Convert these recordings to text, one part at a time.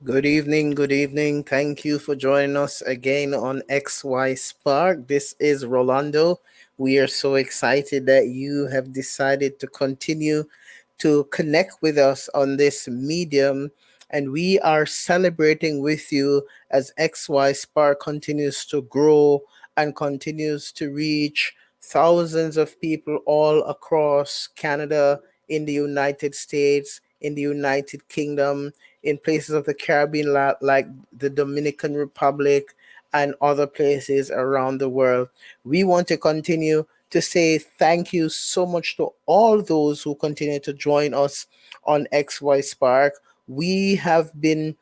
Good evening, good evening. Thank you for joining us again on XY Spark. This is Rolando. We are so excited that you have decided to continue to connect with us on this medium, and we are celebrating with you as XY Spark continues to grow and continues to reach thousands of people all across Canada, in the United States, in the United Kingdom, in places of the Caribbean, like the Dominican Republic and other places around the world. We want to continue to say thank you so much to all those who continue to join us on XY Spark. We have been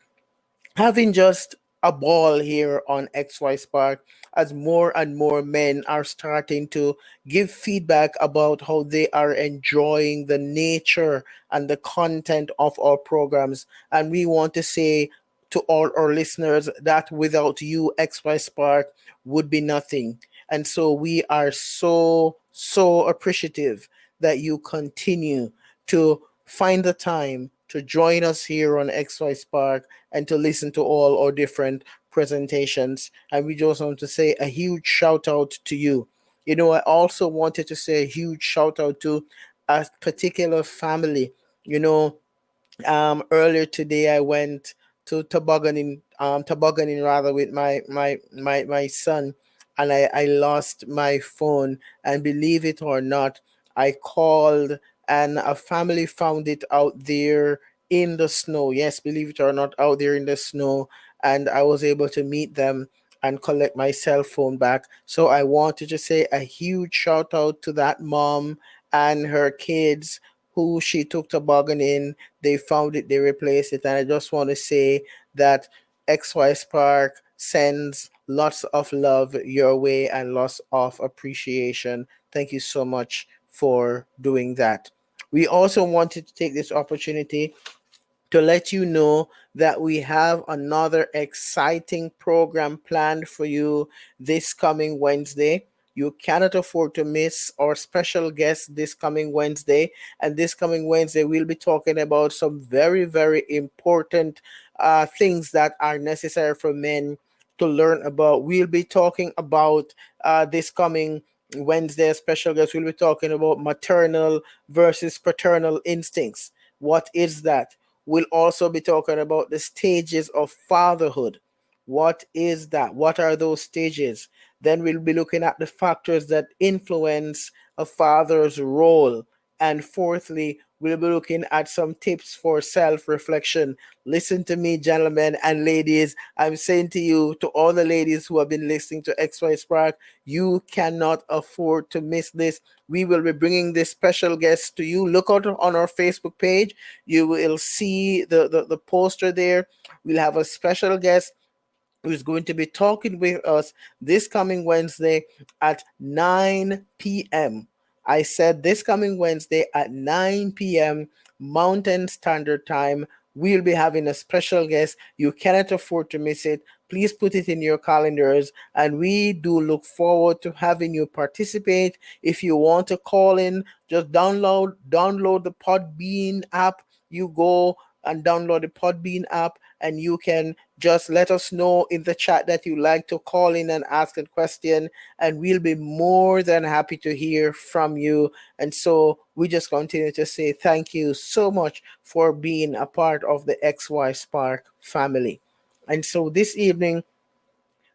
having just a ball here on XY Spark as more and more men are starting to give feedback about how they are enjoying the nature and the content of our programs. And we want to say to all our listeners that without you, XY Spark would be nothing. And so we are so appreciative that you continue to find the time to join us here on XY Spark and to listen to all our different presentations. And we just want to say a huge shout out to you. I also wanted to say a huge shout out to a particular family. You know, Earlier today I went to tobogganing rather with my son, and I lost my phone. And believe it or not, I called, and a family found it out there in the snow. Yes, believe it or not, out there in the snow. And I was able to meet them and collect my cell phone back. So I wanted to say a huge shout out to that mom and her kids who she took tobogganing. They found it, they replaced it. And I just want to say that XY Spark sends lots of love your way and lots of appreciation. Thank you so much for doing that. We also wanted to take this opportunity to let you know that we have another exciting program planned for you this coming Wednesday. You cannot afford to miss our special guest this coming Wednesday. And this coming Wednesday, we'll be talking about some very important things that are necessary for men to learn about. We'll be talking about this coming Wednesday, special guest. We'll be talking about maternal versus paternal instincts. What is that? We'll also be talking about the stages of fatherhood. What is that? What are those stages? Then we'll be looking at the factors that influence a father's role. And fourthly, we'll be looking at some tips for self reflection. Listen to me, gentlemen and ladies. I'm saying to you, to all the ladies who have been listening to XY Spark, you cannot afford to miss this. We will be bringing this special guest to you. Look out on our Facebook page. You will see the poster there. We'll have a special guest who's going to be talking with us this coming Wednesday at 9 p.m. I said this coming Wednesday at 9 p.m. Mountain Standard Time. We'll be having a special guest. You cannot afford to miss it. Please put it in your calendars, and we do look forward to having you participate. If you want to call in, just download the Podbean app. You go and download the Podbean app, and you can just let us know in the chat that you like to call in and ask a question, and we'll be more than happy to hear from you. And so we just continue to say thank you so much for being a part of the XY Spark family. And so this evening,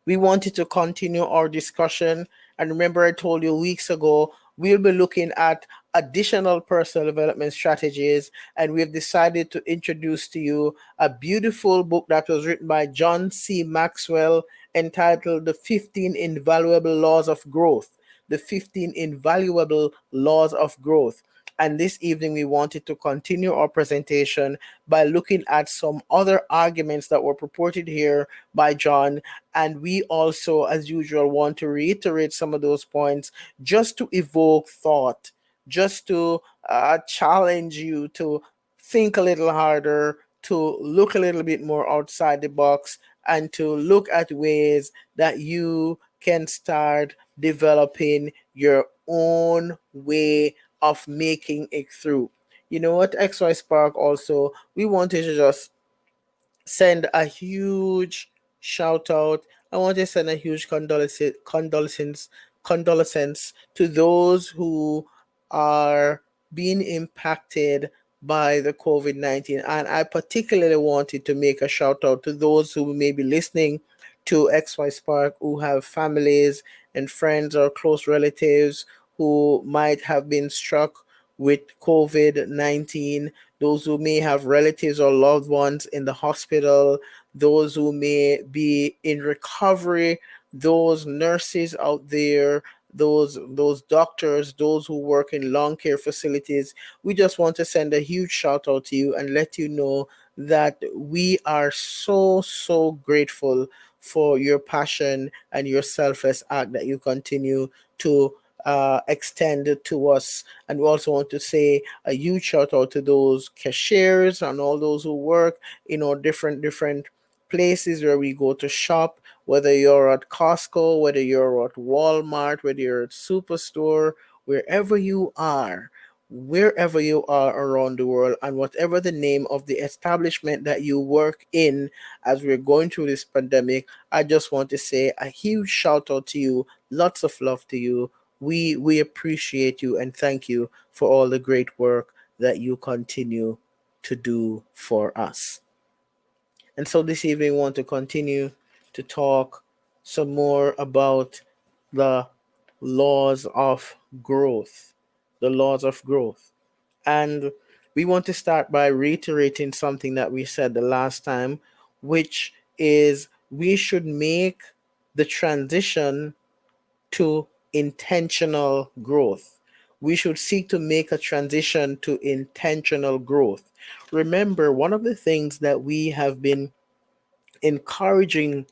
we wanted to continue our discussion. And remember, I told you weeks ago, we'll be looking at additional personal development strategies. And we've decided to introduce to you a beautiful book that was written by John C. Maxwell entitled The 15 Invaluable Laws of Growth. The 15 Invaluable Laws of Growth. And this evening, we wanted to continue our presentation by looking at some other arguments that were purported here by John. And we also, as usual, want to reiterate some of those points just to evoke thought, just to challenge you to think a little harder, to look a little bit more outside the box, and to look at ways that you can start developing your own way of making it through. You know what, XY Spark also, we wanted to just send a huge shout out. I want to send a huge condolences to those who are being impacted by the COVID 19. And I particularly wanted to make a shout out to those who may be listening to XY Spark who have families and friends or close relatives who might have been struck with COVID 19, those who may have relatives or loved ones in the hospital, those who may be in recovery, those nurses out there, those doctors, those who work in long care facilities. We just want to send a huge shout out to you and let you know that we are so grateful for your passion and your selfless act that you continue to extend to us. And we also want to say a huge shout out to those cashiers and all those who work in our different places where we go to shop, whether you're at Costco, whether you're at Walmart, whether you're at Superstore, wherever you are, wherever you are around the world, and whatever the name of the establishment that you work in as we're going through this pandemic, I just want to say a huge shout out to you, lots of love to you. We appreciate you and thank you for all the great work that you continue to do for us. And so this evening, we want to continue to talk some more about the laws of growth. The laws of growth. And we want to start by reiterating something that we said the last time, which is we should make the transition to intentional growth. We should seek to make a transition to intentional growth. Remember, one of the things that we have been encouraging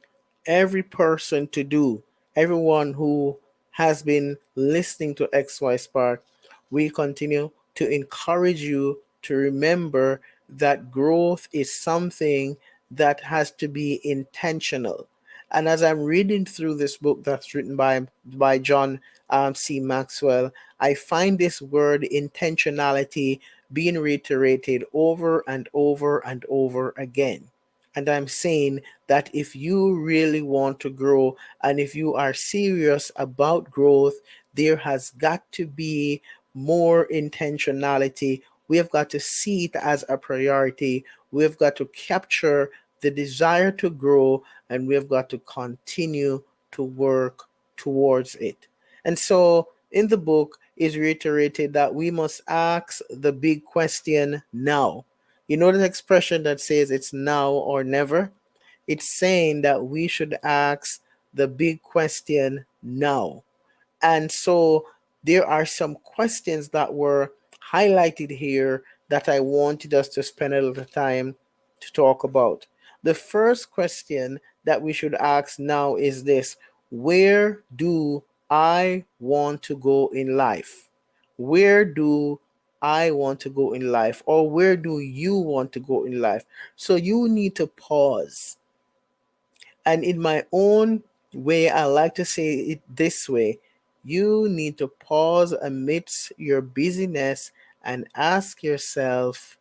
every person to do, everyone who has been listening to XY Spark, we continue to encourage you to remember that growth is something that has to be intentional. And as I'm reading through this book that's written by John C. Maxwell, I find this word intentionality being reiterated over and over and over again. And I'm saying that if you really want to grow and if you are serious about growth, there has got to be more intentionality. We have got to see it as a priority. We've got to capture the desire to grow and we've got to continue to work towards it. And so in the book is reiterated that we must ask the big question now. You know the expression that says it's now or never? It's saying that we should ask the big question now. And so there are some questions that were highlighted here that I wanted us to spend a little time to talk about. The first question that we should ask now is this: where do I want to go in life? Where do I want to go in life? Or where do you want to go in life? So you need to pause. And in my own way, I like to say it this way: you need to pause amidst your busyness and ask yourself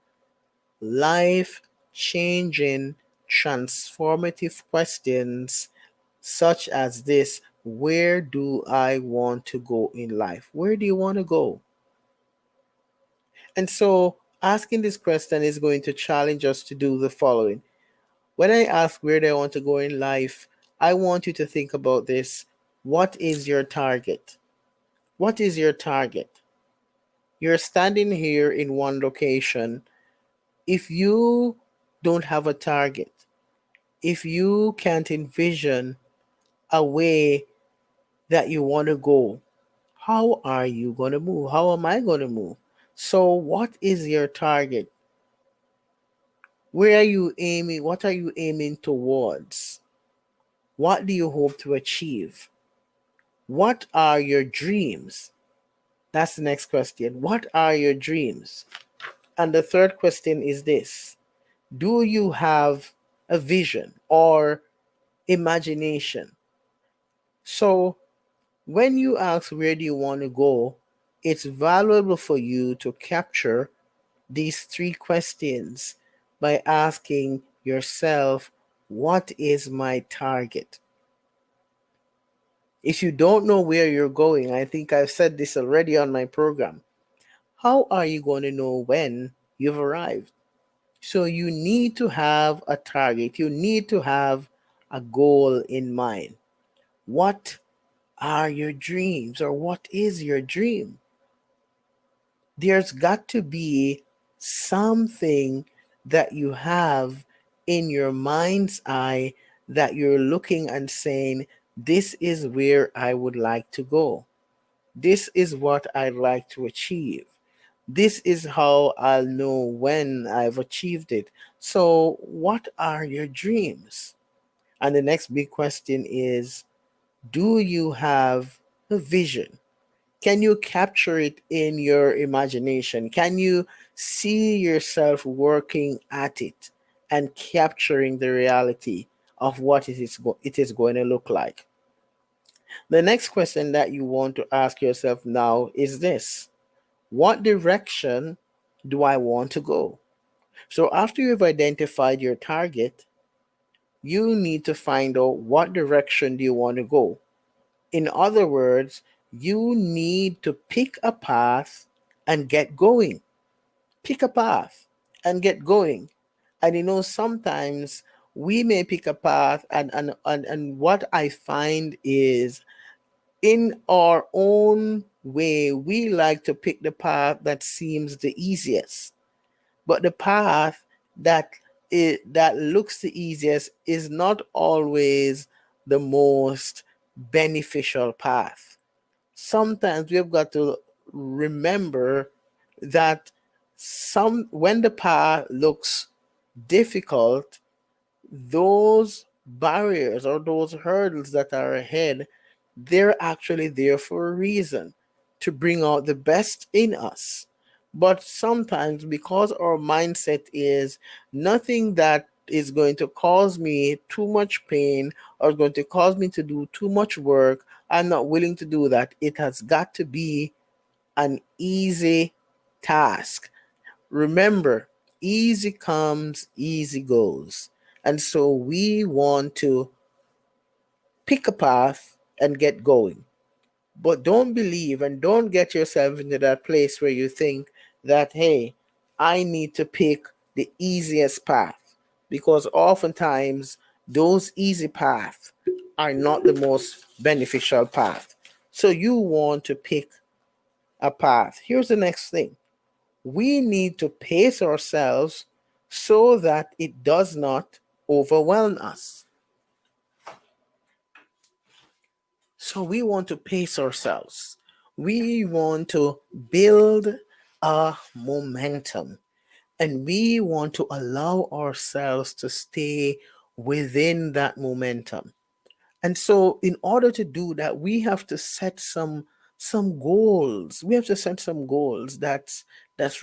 life changing, transformative questions such as this: where do I want to go in life? Where do you want to go? And so, asking this question is going to challenge us to do the following. When I ask where do I want to go in life, I want you to think about this. What is your target? What is your target? You're standing here in one location. If you don't have a target, if you can't envision a way that you want to go, how are you going to move? How am I going to move? So, what is your target? Where are you aiming? What are you aiming towards? What do you hope to achieve? What are your dreams? That's the next question. What are your dreams? And the third question is this: do you have a vision or imagination? So, when you ask where do you want to go, it's valuable for you to capture these three questions by asking yourself, what is my target? If you don't know where you're going, I think I've said this already on my program, how are you going to know when you've arrived? So you need to have a target. You need to have a goal in mind. What are your dreams, or what is your dream? There's got to be something that you have in your mind's eye that you're looking and saying, this is where I would like to go. This is what I'd like to achieve. This is how I'll know when I've achieved it. So, what are your dreams? And the next big question is, do you have a vision? Can you capture it in your imagination? Can you see yourself working at it and capturing the reality of what it is going to look like? The next question that you want to ask yourself now is this: what direction do I want to go? So, after you've identified your target, you need to find out what direction do you want to go. In other words, you need to pick a path and get going. Pick a path and get going. And sometimes we may pick a path, and what I find is, in our own way, we like to pick the path that seems the easiest. But the path that looks the easiest is not always the most beneficial path. Sometimes we've got to remember that when the path looks difficult, those barriers or those hurdles that are ahead, they're actually there for a reason, to bring out the best in us. But sometimes, because our mindset is nothing that is going to cause me too much pain or going to cause me to do too much work, I'm not willing to do that. It has got to be an easy task. Remember, easy comes, easy goes. And so we want to pick a path and get going. But don't believe and don't get yourself into that place where you think that, hey, I need to pick the easiest path. Because oftentimes those easy paths are not the most beneficial path. So you want to pick a path. Here's the next thing: we need to pace ourselves so that it does not overwhelm us. So we want to pace ourselves. We want to build a momentum, and we want to allow ourselves to stay within that momentum. And so, in order to do that, we have to set some goals. We have to set some goals that's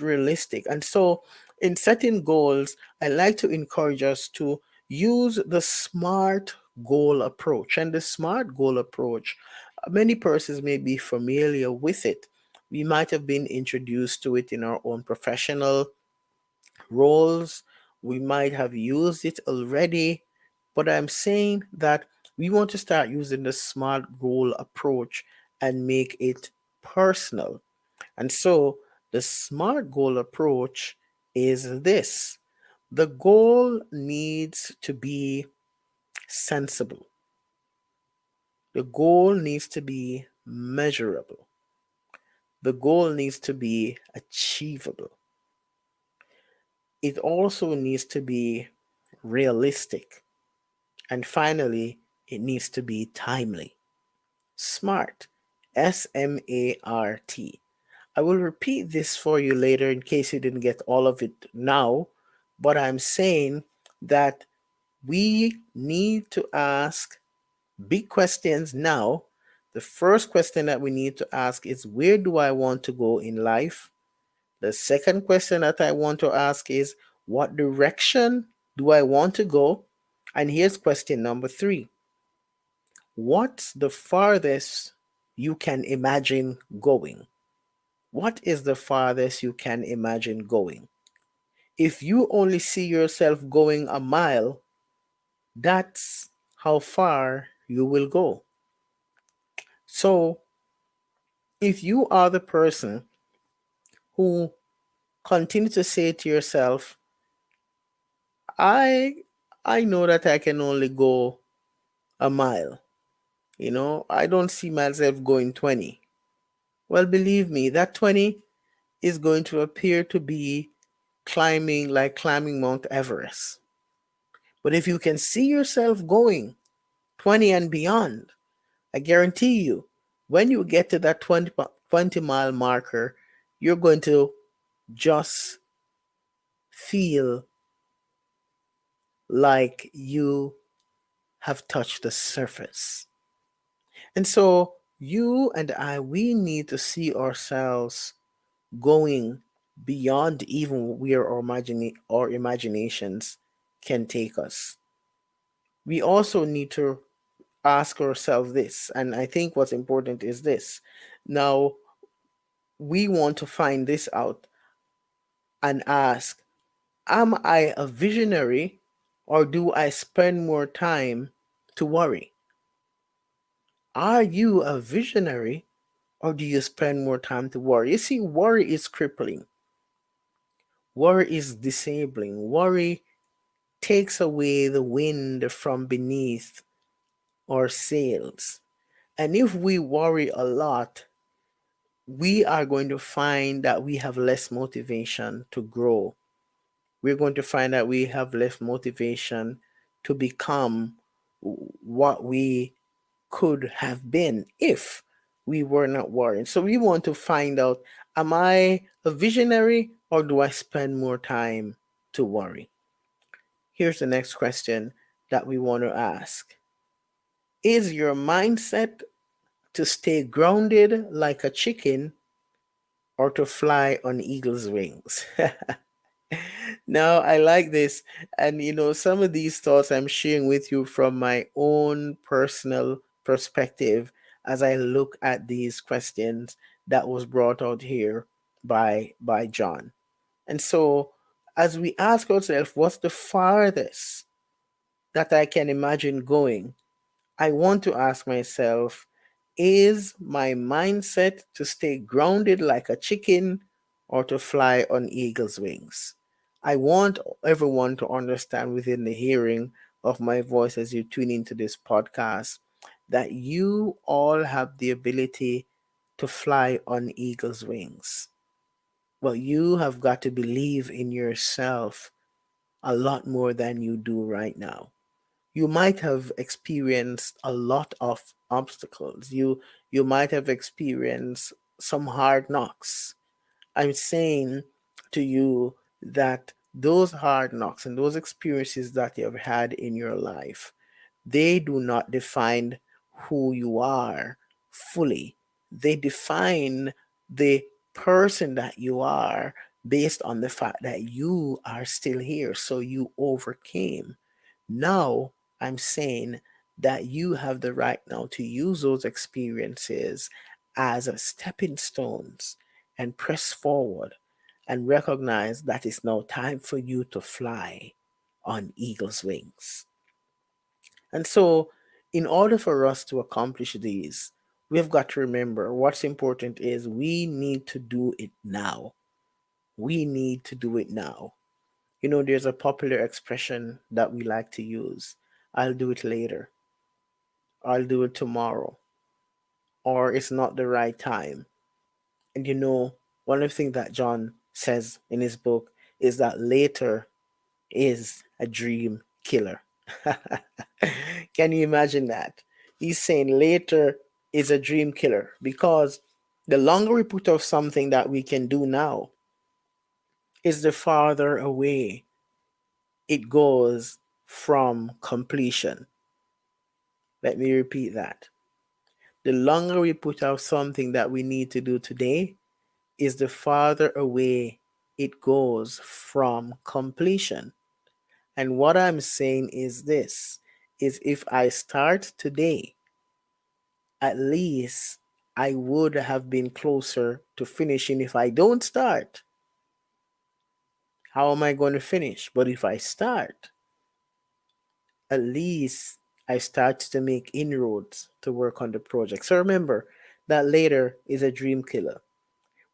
realistic. And so, in setting goals, I like to encourage us to use the SMART goal approach. And the SMART goal approach, many persons may be familiar with it. We might have been introduced to it in our own professional roles. We might have used it already, but I'm saying that we want to start using the SMART goal approach and make it personal. And so the SMART goal approach is this: the goal needs to be sensible, the goal needs to be measurable, the goal needs to be achievable. It also needs to be realistic. And finally, it needs to be timely. SMART. SMART. I will repeat this for you later in case you didn't get all of it now, but I'm saying that we need to ask big questions now. The first question that we need to ask is, where do I want to go in life? The second question that I want to ask is, what direction do I want to go? And here's question number three: what's the farthest you can imagine going? What is the farthest you can imagine going? If you only see yourself going a mile, that's how far you will go. So, if you are the person who continue to say to yourself, I I know that I can only go a mile. I don't see myself going 20. Well, believe me, that 20 is going to appear to be climbing like climbing Mount Everest. But if you can see yourself going 20 and beyond, I guarantee you, when you get to that 20 mile marker, you're going to just feel like you have touched the surface. And so, you and I, we need to see ourselves going beyond even where our imaginations can take us. We also need to ask ourselves this, and I think what's important is this. Now, we want to find this out and ask, am I a visionary or do I spend more time to worry? Are you a visionary or do you spend more time to worry? You see, worry is crippling. Worry is disabling. Worry takes away the wind from beneath our sails. And if we worry a lot, we are going to find that we have less motivation to grow. We're going to find that we have less motivation to become what we could have been if we were not worrying. So we want to find out, am I a visionary or do I spend more time to worry? Here's the next question that we want to ask. Is your mindset to stay grounded like a chicken or to fly on eagle's wings? Now, I like this. And, some of these thoughts I'm sharing with you from my own personal perspective as I look at these questions that was brought out here by John. And so, as we ask ourselves, what's the farthest that I can imagine going? I want to ask myself, is my mindset to stay grounded like a chicken or to fly on eagle's wings? I want everyone to understand within the hearing of my voice as you tune into this podcast that you all have the ability to fly on eagle's wings. But you have got to believe in yourself a lot more than you do right now. You might have experienced a lot of obstacles. You might have experienced some hard knocks. I'm saying to you that those hard knocks and those experiences that you have had in your life, they do not define who you are fully. They define the person that you are based on the fact that you are still here. So you overcame. Now, I'm saying that you have the right now to use those experiences as a stepping stones and press forward and recognize that it's now time for you to fly on eagle's wings. And so, in order for us to accomplish these, we've got to remember what's important is we need to do it now. We need to do it now. There's a popular expression that we like to use. I'll do it later. I'll do it tomorrow. Or it's not the right time. And one of the things that John says in his book is that later is a dream killer. Can you imagine that? He's saying later is a dream killer because the longer we put off something that we can do now is the farther away it goes from completion. Let me repeat that. The longer we put off something that we need to do today is the farther away it goes from completion. And what I'm saying is this is if I start today, at least I would have been closer to finishing. If I don't start, How am I going to finish? But if I start, at least I start to make inroads to work on the project. So remember that later is a dream killer.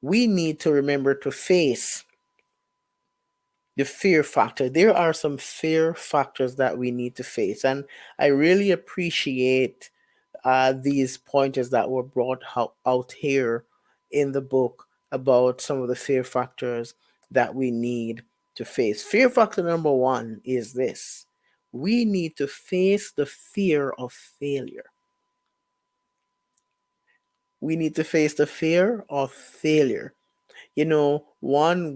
We need to remember to face the fear factor. There are some fear factors that we need to face. And I really appreciate these pointers that were brought out here in the book about some of the fear factors that we need to face. Fear factor number one is this: we need to face the fear of failure. We need to face the fear of failure. You know, one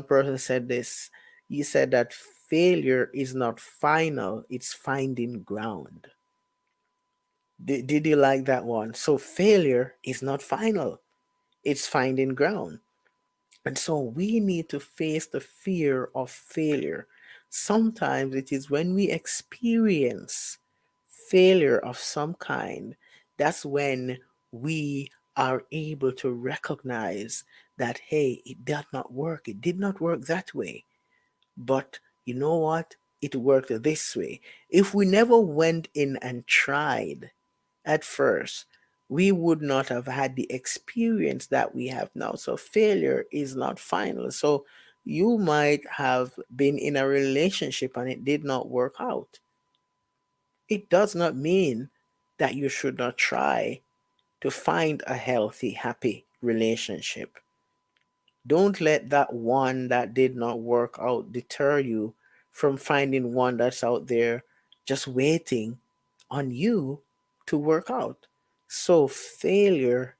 person said this. He said that failure is not final, it's finding ground. Did you like that one? So failure is not final, it's finding ground. And so we need to face the fear of failure. Sometimes it is when we experience failure of some kind, that's when we are able to recognize that, hey, it did not work. It did not work that way. But you know what? It worked this way. If we never went in and tried at first, we would not have had the experience that we have now. So failure is not final. So you might have been in a relationship and it did not work out. It does not mean that you should not try to find a healthy, happy relationship. Don't let that one that did not work out deter you from finding one that's out there just waiting on you to work out. So failure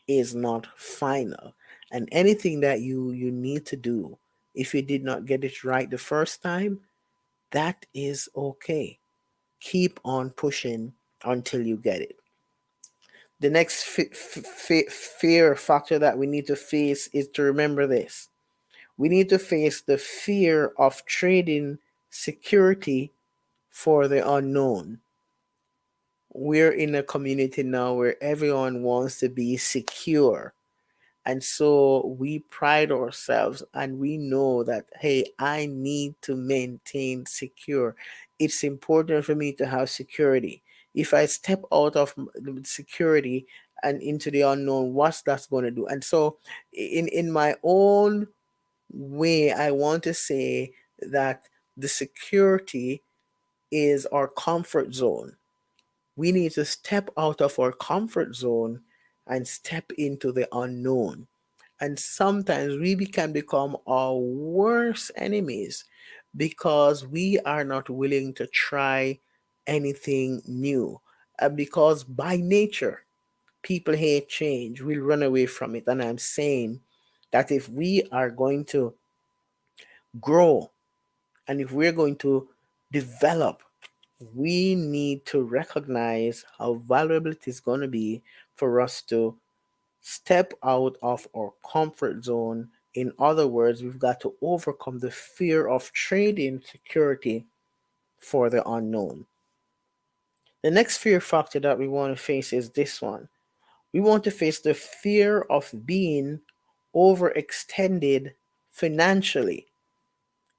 is not final. And anything that you need to do, if you did not get it right the first time, that is okay. Keep on pushing until you get it. The next fear factor that we need to face is to remember this: we need to face the fear of trading security for the unknown. We're in a community now where everyone wants to be secure. And so we pride ourselves and we know that, hey, I need to maintain secure. It's important for me to have security. If I step out of security and into the unknown, what's that's going to do? And so in my own way, I want to say that the security is our comfort zone. We need to step out of our comfort zone and step into the unknown. And sometimes we can become our worst enemies because we are not willing to try anything new. And because by nature, people hate change, we'll run away from it. And I'm saying that if we are going to grow and if we're going to develop, we need to recognize how valuable it is going to be for us to step out of our comfort zone. In other words, we've got to overcome the fear of trading security for the unknown. The next fear factor that we want to face is this one: we want to face the fear of being overextended financially.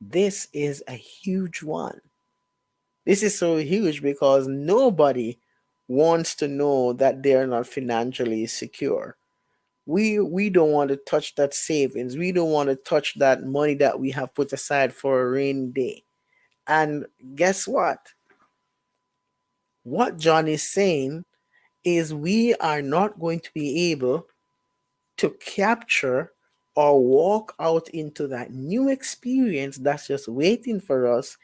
This is a huge one. This is so huge because nobody wants to know that they're not financially secure. We don't want to touch that savings. We don't want to touch that money that we have put aside for a rainy day. And guess what? What John is saying is we are not going to be able to capture or walk out into that new experience that's just waiting for us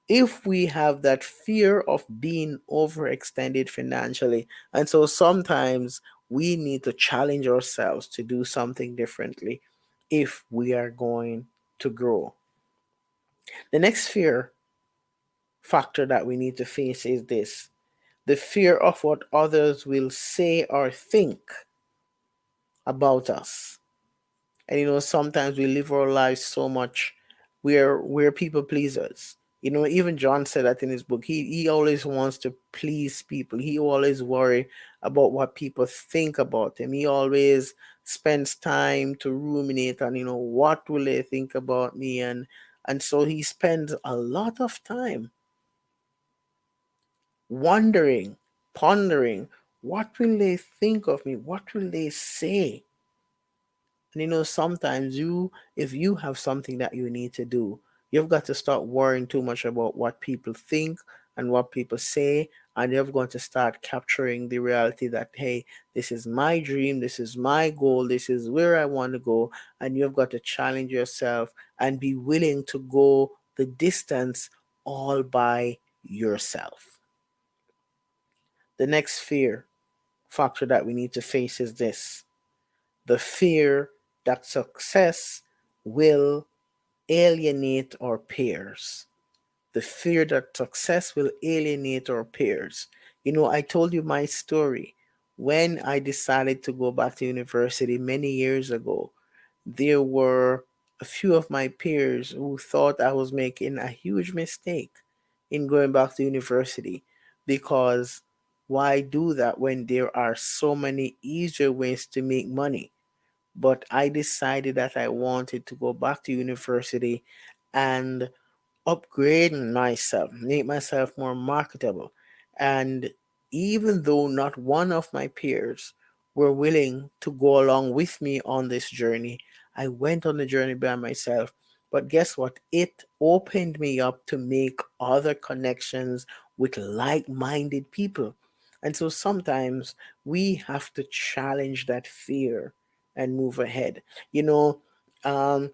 if we have that fear of being overextended financially. And so sometimes we need to challenge ourselves to do something differently if we are going to grow. The next fear factor that we need to face is this: the fear of what others will say or think about us. And you know, sometimes we live our lives so much, we're people pleasers. Even John said that in his book. He always wants to please people. He always worry about what people think about him. He always spends time to ruminate on, what will they think about me, and so he spends a lot of time wondering, pondering, what will they think of me? What will they say? And sometimes if you have something that you need to do, you've got to start worrying too much about what people think and what people say, and you've got to start capturing the reality that, hey, this is my dream, this is my goal, this is where I want to go, and you've got to challenge yourself and be willing to go the distance all by yourself. The next fear factor that we need to face is this: the fear that success will alienate our peers. The fear that success will alienate our peers. I told you my story. When I decided to go back to university many years ago, there were a few of my peers who thought I was making a huge mistake in going back to university, because why do that when there are so many easier ways to make money? But I decided that I wanted to go back to university and upgrade myself, make myself more marketable. And even though not one of my peers were willing to go along with me on this journey, I went on the journey by myself. But guess what? It opened me up to make other connections with like minded people. And so sometimes we have to challenge that fear and move ahead. You know, um,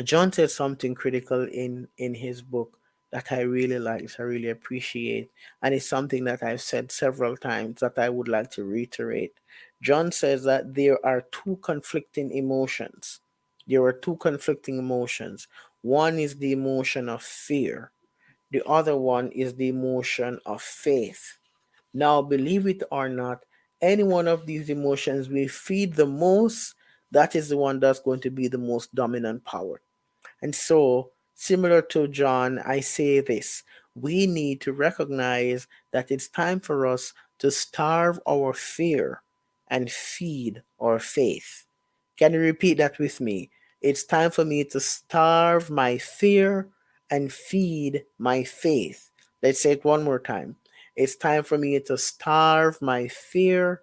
John said something critical in his book that I really like, I really appreciate, and it's something that I've said several times that I would like to reiterate. John says that there are two conflicting emotions. There are two conflicting emotions. One is the emotion of fear. The other one is the emotion of faith. Now, believe it or not, any one of these emotions we feed the most, that is the one that's going to be the most dominant power. And so, similar to John, I say this: we need to recognize that it's time for us to starve our fear and feed our faith. Can you repeat that with me? It's time for me to starve my fear and feed my faith. Let's say it one more time. It's time for me to starve my fear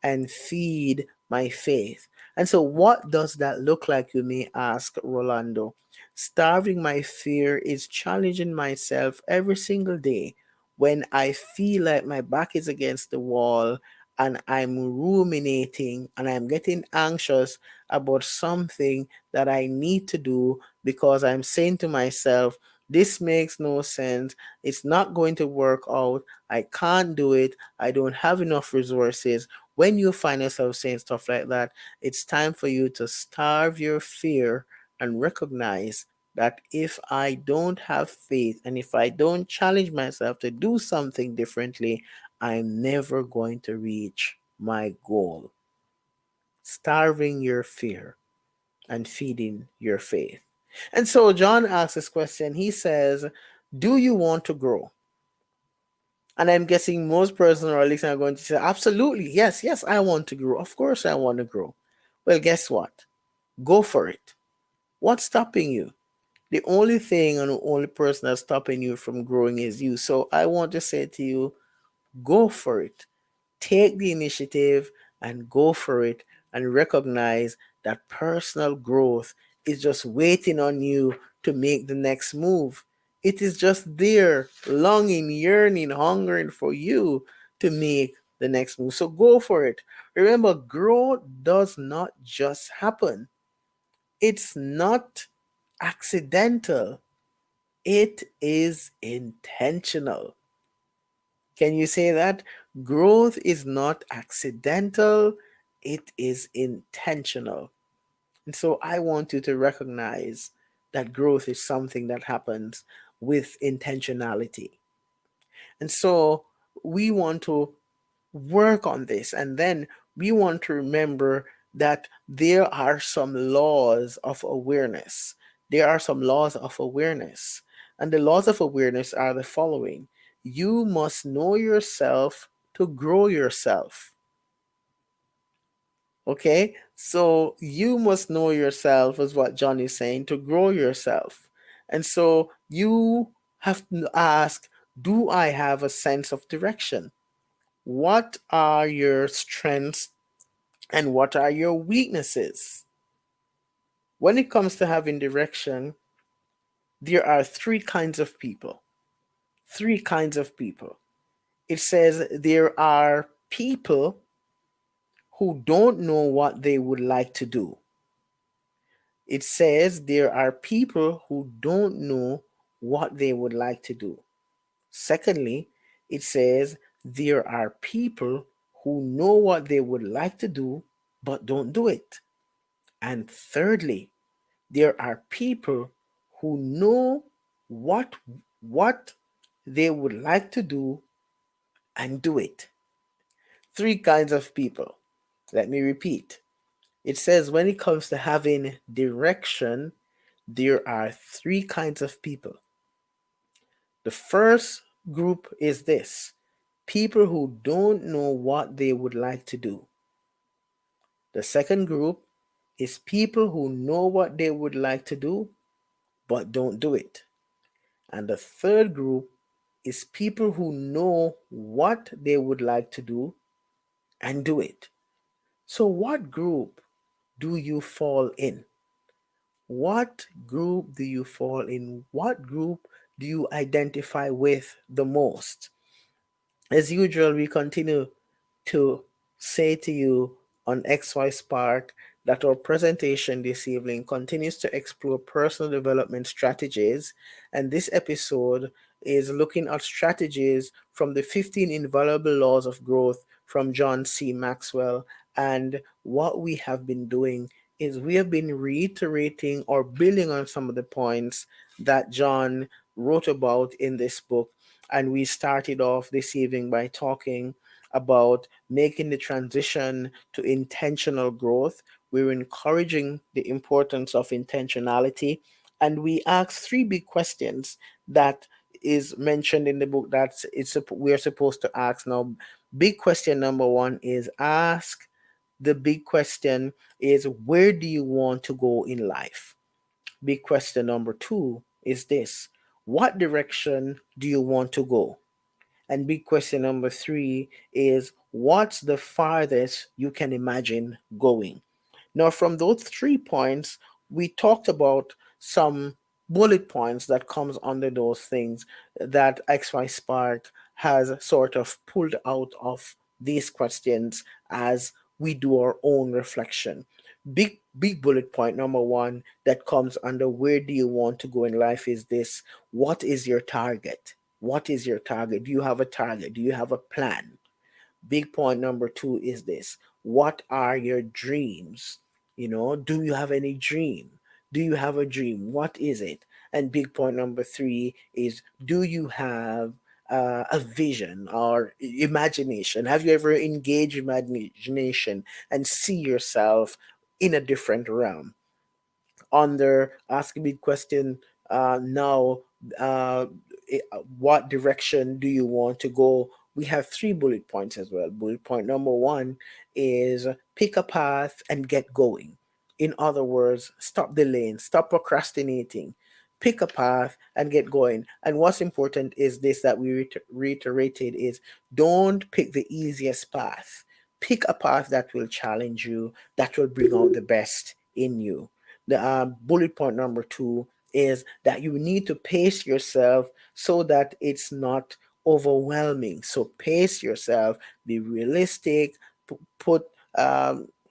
and feed my faith. And so, what does that look like, you may ask, Rolando? Starving my fear is challenging myself every single day when I feel like my back is against the wall and I'm ruminating and I'm getting anxious about something that I need to do, because I'm saying to myself, this makes no sense. It's not going to work out. I can't do it. I don't have enough resources. When you find yourself saying stuff like that, it's time for you to starve your fear and recognize that if I don't have faith and if I don't challenge myself to do something differently, I'm never going to reach my goal. Starving your fear and feeding your faith. And so John asks this question. He says, do you want to grow? And I'm guessing most persons or listeners are going to say, absolutely, yes, yes, I want to grow. Of course, I want to grow. Well, guess what? Go for it. What's stopping you? The only thing and the only person that's stopping you from growing is you. So I want to say to you, go for it. Take the initiative and go for it, and recognize that personal growth is just waiting on you to make the next move. It is just there, longing, yearning, hungering for you to make the next move. So go for it. Remember, growth does not just happen, it's not accidental, it is intentional. Can you say that? Growth is not accidental, it is intentional. And so I want you to recognize that growth is something that happens with intentionality. And so we want to work on this. And then we want to remember that there are some laws of awareness. There are some laws of awareness. And the laws of awareness are the following: you must know yourself to grow yourself. Okay? So you must know yourself, is what John is saying, to grow yourself. And so you have to ask, do I have a sense of direction? What are your strengths and what are your weaknesses? When it comes to having direction, there are three kinds of people. Three kinds of people. It says there are people who don't know what they would like to do. It says there are people who don't know what they would like to do. Secondly, it says there are people who know what they would like to do but don't do it. And thirdly, there are people who know what what they would like to do and do it. Three kinds of people. Let me repeat. It says when it comes to having direction, there are three kinds of people. The first group is this: people who don't know what they would like to do. The second group is people who know what they would like to do but don't do it. And the third group is people who know what they would like to do and do it. So, what group do you fall in? What group do you fall in? What group do you identify with the most? As usual, we continue to say to you on XY Spark that our presentation this evening continues to explore personal development strategies, and this episode is looking at strategies from the 15 invaluable laws of growth from John C. Maxwell. And what we have been doing is we have been reiterating or building on some of the points that John wrote about in this book. And we started off this evening by talking about making the transition to intentional growth. We're encouraging the importance of intentionality. And we asked three big questions that is mentioned in the book that we're supposed to ask now. Big question number one is ask the big question is, where do you want to go in life? Big question number two is this: what direction do you want to go? And big question number three is, what's the farthest you can imagine going? Now, from those 3 points, we talked about some bullet points that comes under those things that XY Spark has sort of pulled out of these questions as we do our own reflection. Big bullet point number one that comes under where do you want to go in life is this: what is your target? What is your target? Do you have a target? Do you have a plan? Big point number two is this: what are your dreams? Do you have any dream? Do you have a dream? What is it? And big point number three is, do you have a vision or imagination? Have you ever engaged imagination and see yourself in a different realm? Under ask a big question now, uh, what direction do you want to go? We have three bullet points as well. Bullet point number one is pick a path and get going. In other words, stop delaying, stop procrastinating, pick a path and get going. And what's important is this that we reiterated is, don't pick the easiest path. Pick a path that will challenge you, that will bring out the best in you. The bullet point number two is that you need to pace yourself so that it's not overwhelming. So pace yourself, be realistic, put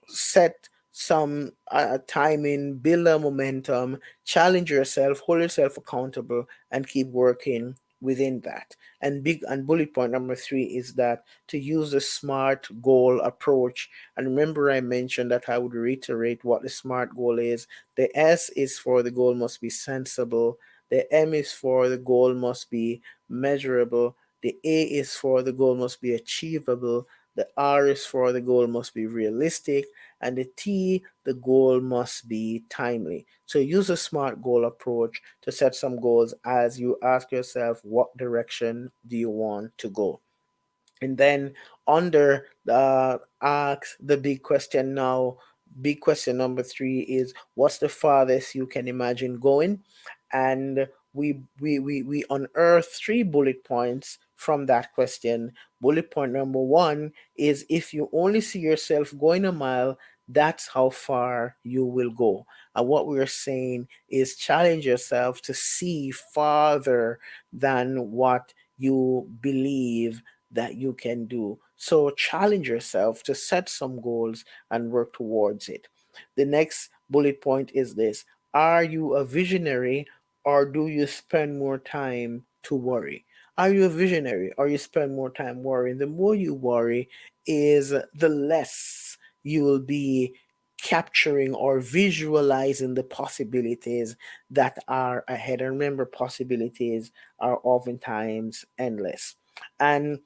set some timing, build a momentum, challenge yourself, hold yourself accountable, and keep working within that. And big and bullet point number three is that to use the SMART goal approach. And remember, I mentioned that I would reiterate what the SMART goal is. The S is for the goal must be sensible. The M is for the goal must be measurable. The A is for the goal must be achievable. The R is for the goal must be realistic, and the T, the goal must be timely. So use a SMART goal approach to set some goals as you ask yourself, what direction do you want to go? And then under the ask the big question now, big question number three is, what's the farthest you can imagine going? And we unearth three bullet points from that question. Bullet point number one is, if you only see yourself going a mile, that's how far you will go. And what we're saying is, challenge yourself to see farther than what you believe that you can do. So challenge yourself to set some goals and work towards it. The next bullet point is this: are you a visionary, or do you spend more time to worry? Are you a visionary, or you spend more time worrying? The more you worry, is the less you will be capturing or visualizing the possibilities that are ahead. And remember, possibilities are oftentimes endless. And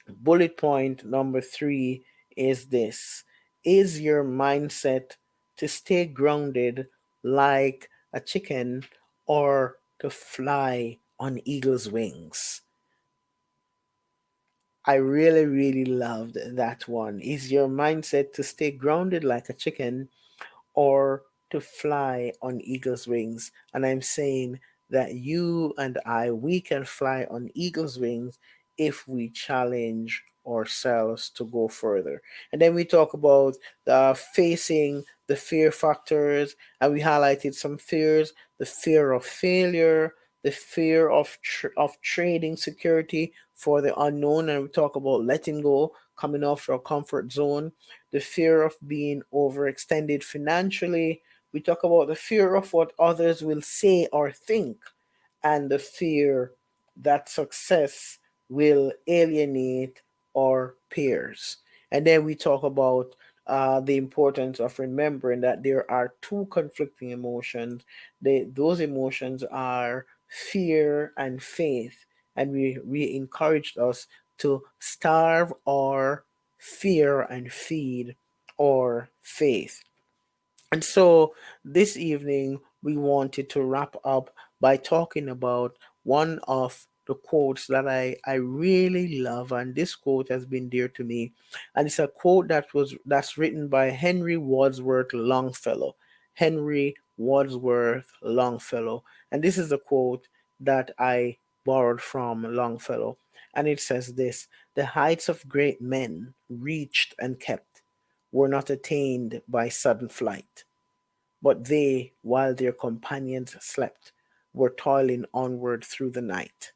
bullet point number three is this: is your mindset to stay grounded like a chicken, or to fly on eagle's wings? I really, really loved that one. Is your mindset to stay grounded like a chicken, or to fly on eagle's wings? And I'm saying that you and I, we can fly on eagle's wings if we challenge ourselves to go further. And then we talk about facing the fear factors, and we highlighted some fears: the fear of failure, the fear of of trading security for the unknown, and we talk about letting go, coming off your comfort zone, the fear of being overextended financially. We talk about the fear of what others will say or think, and the fear that success will alienate our peers. And then we talk about the importance of remembering that there are two conflicting emotions. Those emotions are fear and faith. And we encouraged us to starve our fear and feed our faith. And so this evening, we wanted to wrap up by talking about one of the quotes that I really love, and this quote has been dear to me. And it's a quote that's written by Henry Wadsworth Longfellow. Henry Wadsworth Longfellow. And this is a quote that I borrowed from Longfellow. And it says this: the heights of great men reached and kept were not attained by sudden flight, but they, while their companions slept, were toiling onward through the night.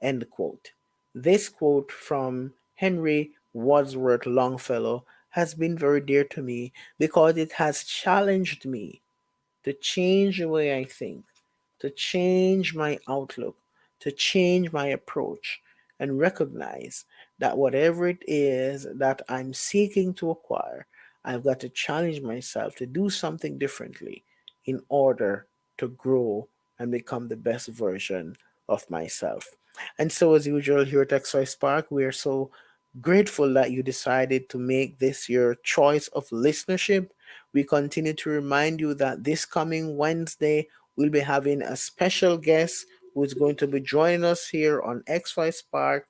End quote. This quote from Henry Wadsworth Longfellow has been very dear to me because it has challenged me to change the way I think, to change my outlook, to change my approach, and recognize that whatever it is that I'm seeking to acquire, I've got to challenge myself to do something differently in order to grow and become the best version of myself. And so, as usual, here at XY Spark, we are so grateful that you decided to make this your choice of listenership. We continue to remind you that this coming Wednesday, we'll be having a special guest who is going to be joining us here on XY Spark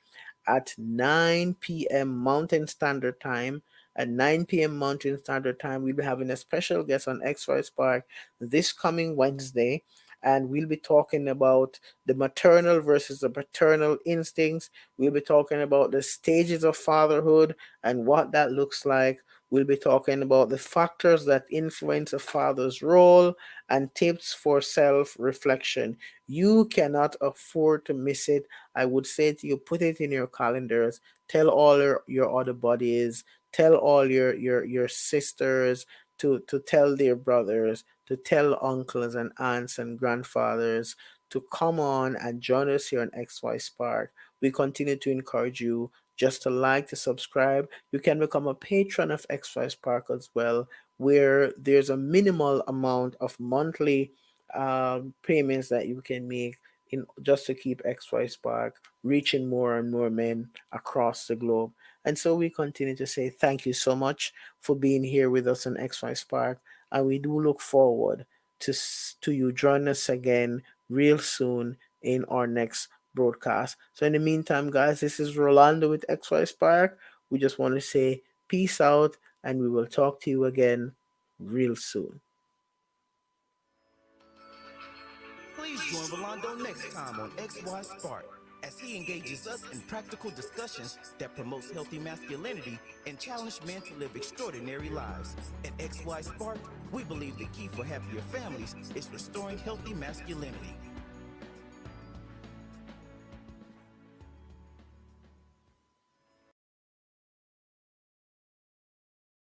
at 9 p.m. Mountain Standard Time. At 9 p.m. Mountain Standard Time, we'll be having a special guest on XY Spark this coming Wednesday. And we'll be talking about the maternal versus the paternal instincts. We'll be talking about the stages of fatherhood and what that looks like. We'll be talking about the factors that influence a father's role and tips for self reflection. You cannot afford to miss it. I would say to you, put it in your calendars. Tell all your other buddies, tell all your sisters, to tell their brothers, to tell uncles and aunts and grandfathers to come on and join us here on XY Spark. We continue to encourage you just to like, to subscribe. You can become a patron of XY Spark as well, where there's a minimal amount of monthly payments that you can make in just to keep XY Spark reaching more and more men across the globe. And so we continue to say thank you so much for being here with us on XY Spark, and we do look forward to you join us again real soon in our next broadcast. So in the meantime, guys, this is Rolando with XY Spark. We just want to say peace out, and we will talk to you again real soon. Please join Rolando next time on XY Spark as he engages us in practical discussions that promotes healthy masculinity and challenge men to live extraordinary lives. At XY Spark, we believe the key for happier families is restoring healthy masculinity.